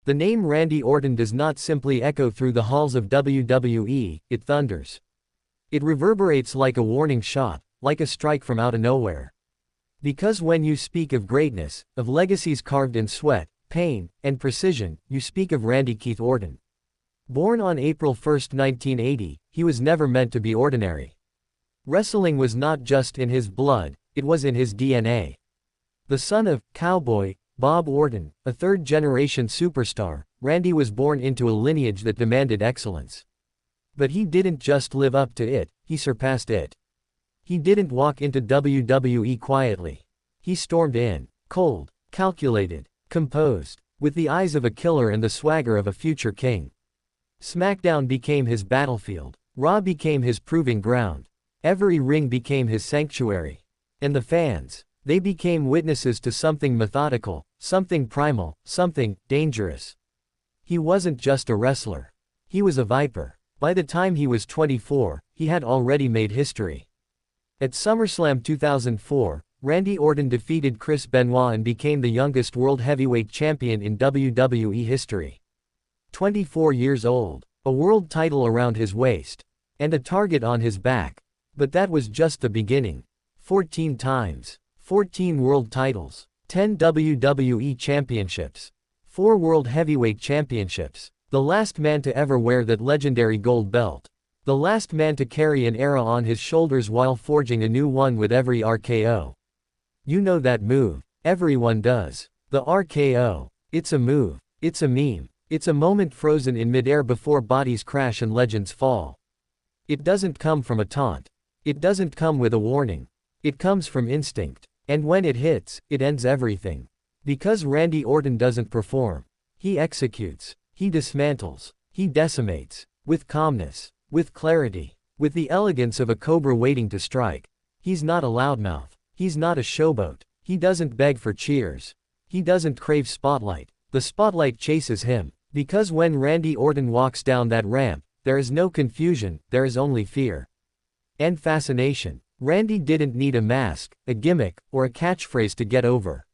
The name Randy Orton does not simply echo through the halls of WWE, it thunders. It reverberates like a warning shot, like a strike from out of nowhere. Because when you speak of greatness, of legacies carved in sweat, pain, and precision, you speak of Randy Keith Orton. Born on April 1, 1980, he was never meant to be ordinary. Wrestling was not just in his blood, it was in his DNA. The son of Cowboy Bob Orton, a third-generation superstar, Randy was born into a lineage that demanded excellence. But he didn't just live up to it, he surpassed it. He didn't walk into WWE quietly. He stormed in, cold, calculated, composed, with the eyes of a killer and the swagger of a future king. SmackDown became his battlefield, Raw became his proving ground. Every ring became his sanctuary. And the fans, they became witnesses to something methodical, something primal, something dangerous. He wasn't just a wrestler. He was a viper. By the time he was 24, he had already made history. At SummerSlam 2004, Randy Orton defeated Chris Benoit and became the youngest world heavyweight champion in WWE history. 24 years old, a world title around his waist, and a target on his back. But that was just the beginning. 14 times. 14 world titles, 10 WWE championships, 4 world heavyweight championships, the last man to ever wear that legendary gold belt, the last man to carry an era on his shoulders while forging a new one with every RKO. You know that move, everyone does. The RKO, it's a move, it's a meme, it's a moment frozen in midair before bodies crash and legends fall. It doesn't come from a taunt. It doesn't come with a warning. It comes from instinct. And when it hits, it ends everything. Because Randy Orton doesn't perform. He executes. He dismantles. He decimates. With calmness. With clarity. With the elegance of a cobra waiting to strike. He's not a loudmouth. He's not a showboat. He doesn't beg for cheers. He doesn't crave spotlight. The spotlight chases him. Because when Randy Orton walks down that ramp, there is no confusion, there is only fear. And fascination. Randy didn't need a mask, a gimmick, or a catchphrase to get over.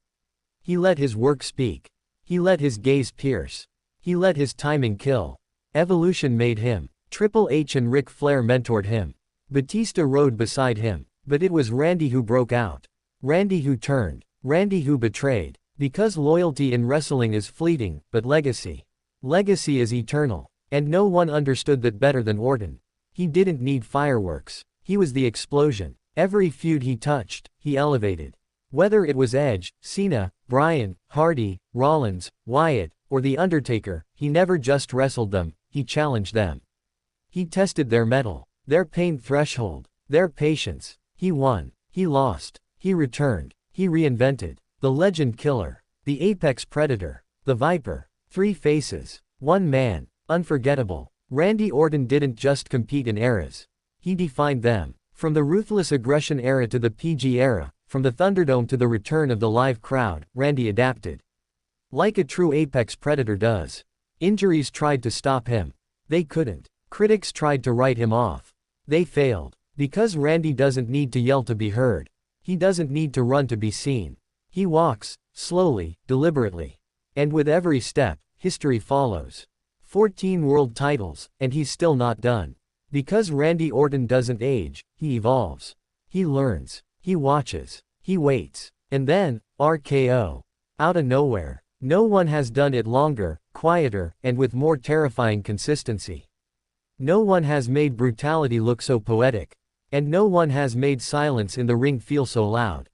He let his work speak. He let his gaze pierce. He let his timing kill. Evolution made him. Triple H and Ric Flair mentored him. Batista rode beside him. But it was Randy who broke out. Randy who turned. Randy who betrayed. Because loyalty in wrestling is fleeting, but legacy. Legacy is eternal. And no one understood that better than Orton. He didn't need fireworks. He was the explosion. Every feud he touched, he elevated. Whether it was Edge, Cena, Bryan, Hardy, Rollins, Wyatt, or The Undertaker, he never just wrestled them, he challenged them. He tested their mettle, their pain threshold, their patience. He won, he lost, he returned, he reinvented. The legend killer, the apex predator, the viper, 3 faces, 1 man, unforgettable. Randy Orton didn't just compete in eras. He defined them. From the ruthless aggression era to the PG era, from the Thunderdome to the return of the live crowd, Randy adapted. Like a true apex predator does. Injuries tried to stop him. They couldn't. Critics tried to write him off. They failed. Because Randy doesn't need to yell to be heard. He doesn't need to run to be seen. He walks, slowly, deliberately. And with every step, history follows. 14 world titles, and he's still not done. Because Randy Orton doesn't age, he evolves. He learns. He watches. He waits. And then, RKO. Out of nowhere. No one has done it longer, quieter, and with more terrifying consistency. No one has made brutality look so poetic. And no one has made silence in the ring feel so loud.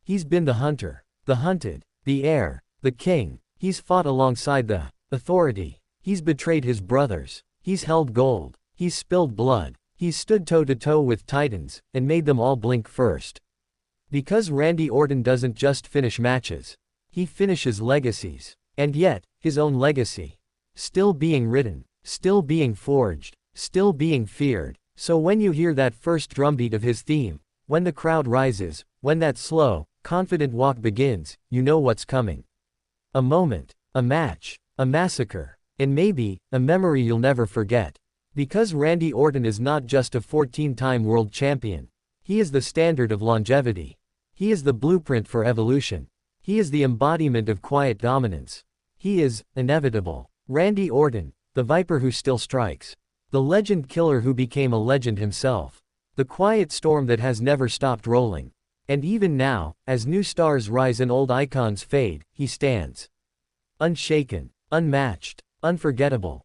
He's been the hunter, the hunted, the heir, the king. He's fought alongside the authority. He's betrayed his brothers. He's held gold. He's spilled blood. He's stood toe-to-toe with titans, and made them all blink first. Because Randy Orton doesn't just finish matches. He finishes legacies. And yet, his own legacy. Still being written. Still being forged. Still being feared. So when you hear that first drumbeat of his theme, when the crowd rises, when that slow, confident walk begins, you know what's coming. A moment. A match. A massacre. And maybe, a memory you'll never forget. Because Randy Orton is not just a 14-time world champion. He is the standard of longevity. He is the blueprint for evolution. He is the embodiment of quiet dominance. He is inevitable. Randy Orton, the Viper who still strikes. The legend killer who became a legend himself. The quiet storm that has never stopped rolling. And even now, as new stars rise and old icons fade, he stands. Unshaken, unmatched, unforgettable.